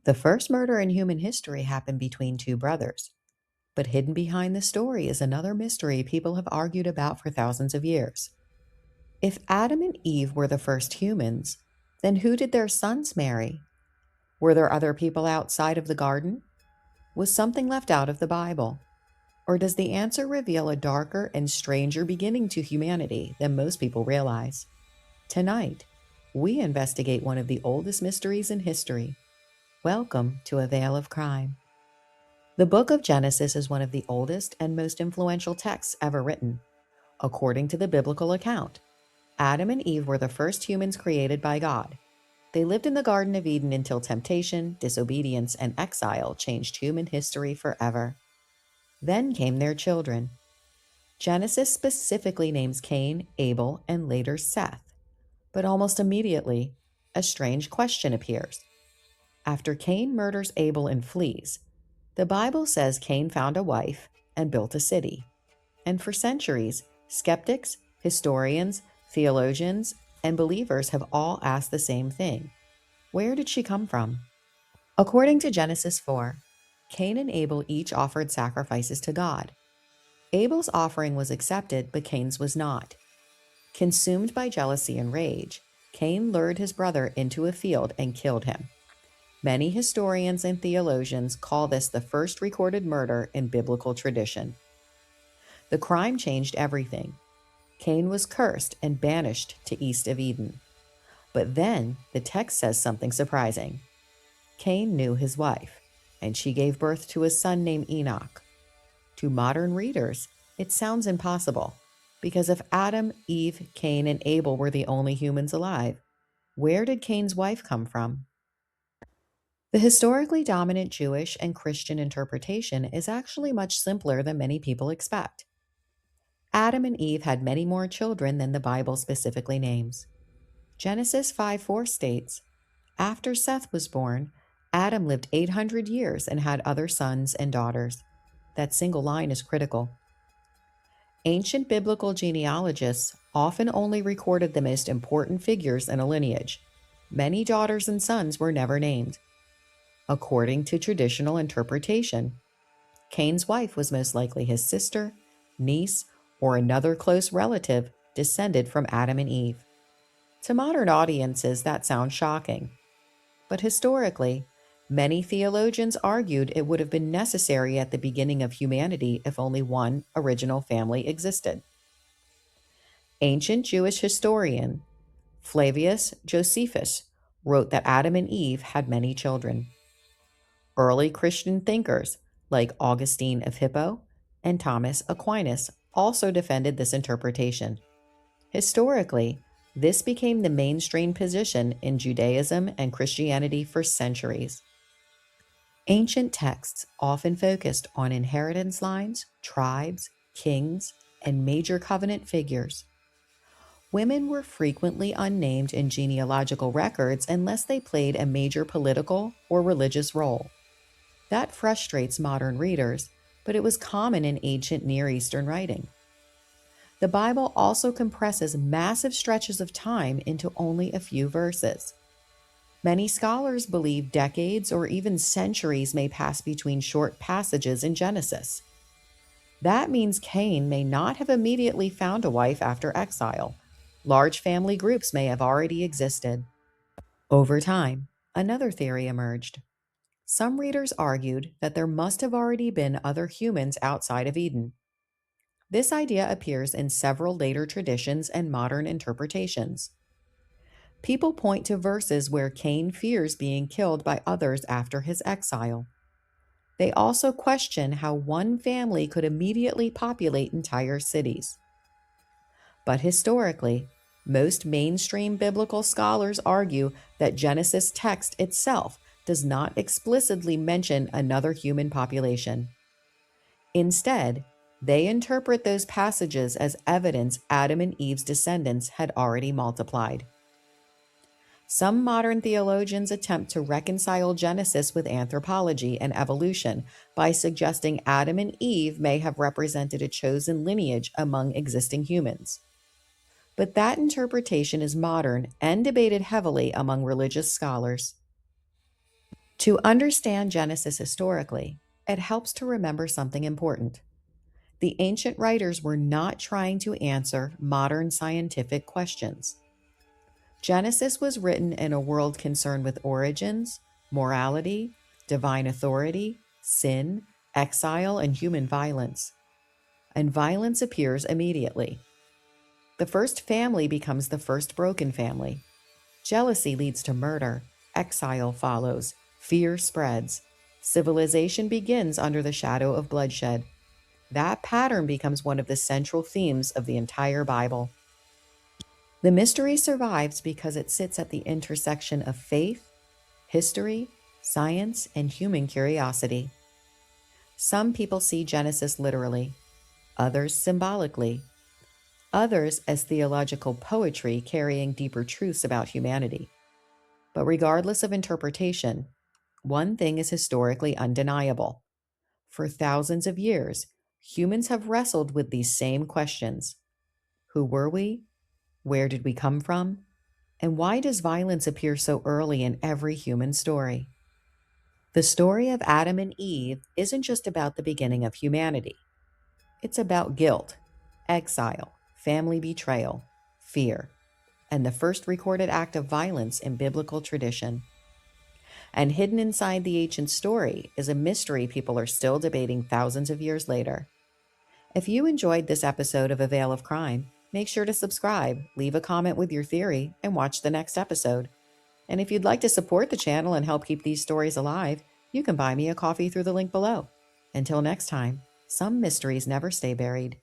The first murder in human history happened between two brothers, but hidden behind the story is another mystery people have argued about for thousands of years. If Adam and Eve were the first humans, then who did their sons marry? Were there other people outside of the garden? Was something left out of the Bible? Or does the answer reveal a darker and stranger beginning to humanity than most people realize? Tonight, we investigate one of the oldest mysteries in history. Welcome to A Veil of Crime. The book of Genesis is one of the oldest and most influential texts ever written. According to the biblical account, Adam and Eve were the first humans created by God. They lived in the Garden of Eden until temptation, disobedience, and exile changed human history forever. Then came their children. Genesis specifically names Cain, Abel, and later Seth. But almost immediately, a strange question appears. After Cain murders Abel and flees, the Bible says Cain found a wife and built a city. And for centuries, skeptics, historians, theologians, and believers have all asked the same thing. Where did she come from? According to Genesis 4, Cain and Abel each offered sacrifices to God. Abel's offering was accepted, but Cain's was not. Consumed by jealousy and rage, Cain lured his brother into a field and killed him. Many historians and theologians call this the first recorded murder in biblical tradition. The crime changed everything. Cain was cursed and banished to east of Eden. But then the text says something surprising. Cain knew his wife, and she gave birth to a son named Enoch. To modern readers, it sounds impossible, because if Adam, Eve, Cain, and Abel were the only humans alive, where did Cain's wife come from? The historically dominant Jewish and Christian interpretation is actually much simpler than many people expect. Adam and Eve had many more children than the Bible specifically names. Genesis 5:4 states, "After Seth was born, Adam lived 800 years and had other sons and daughters." That single line is critical. Ancient biblical genealogists often only recorded the most important figures in a lineage. Many daughters and sons were never named. According to traditional interpretation, Cain's wife was most likely his sister, niece, or another close relative descended from Adam and Eve. To modern audiences, that sounds shocking. But historically, many theologians argued it would have been necessary at the beginning of humanity if only one original family existed. Ancient Jewish historian Flavius Josephus wrote that Adam and Eve had many children. Early Christian thinkers like Augustine of Hippo and Thomas Aquinas also defended this interpretation. Historically, this became the mainstream position in Judaism and Christianity for centuries. Ancient texts often focused on inheritance lines, tribes, kings, and major covenant figures. Women were frequently unnamed in genealogical records unless they played a major political or religious role. That frustrates modern readers, but it was common in ancient Near Eastern writing. The Bible also compresses massive stretches of time into only a few verses. Many scholars believe decades or even centuries may pass between short passages in Genesis. That means Cain may not have immediately found a wife after exile. Large family groups may have already existed. Over time, another theory emerged. Some readers argued that there must have already been other humans outside of Eden. This idea appears in several later traditions and modern interpretations. People point to verses where Cain fears being killed by others after his exile. They also question how one family could immediately populate entire cities. But historically, most mainstream biblical scholars argue that Genesis text itself does not explicitly mention another human population. Instead, they interpret those passages as evidence Adam and Eve's descendants had already multiplied. Some modern theologians attempt to reconcile Genesis with anthropology and evolution by suggesting Adam and Eve may have represented a chosen lineage among existing humans. But that interpretation is modern and debated heavily among religious scholars. To understand Genesis historically, it helps to remember something important. The ancient writers were not trying to answer modern scientific questions. Genesis was written in a world concerned with origins, morality, divine authority, sin, exile, and human violence. And violence appears immediately. The first family becomes the first broken family. Jealousy leads to murder. Exile follows. Fear spreads. Civilization begins under the shadow of bloodshed. That pattern becomes one of the central themes of the entire Bible. The mystery survives because it sits at the intersection of faith, history, science, and human curiosity. Some people see Genesis literally, others symbolically, others as theological poetry carrying deeper truths about humanity. But regardless of interpretation, one thing is historically undeniable. For thousands of years, humans have wrestled with these same questions. Who were we? Where did we come from? And why does violence appear so early in every human story? The story of Adam and Eve isn't just about the beginning of humanity. It's about guilt, exile, family betrayal, fear, and the first recorded act of violence in biblical tradition. And hidden inside the ancient story is a mystery people are still debating thousands of years later. If you enjoyed this episode of A Veil of Crime, make sure to subscribe, leave a comment with your theory, and watch the next episode. And if you'd like to support the channel and help keep these stories alive, you can buy me a coffee through the link below. Until next time, some mysteries never stay buried.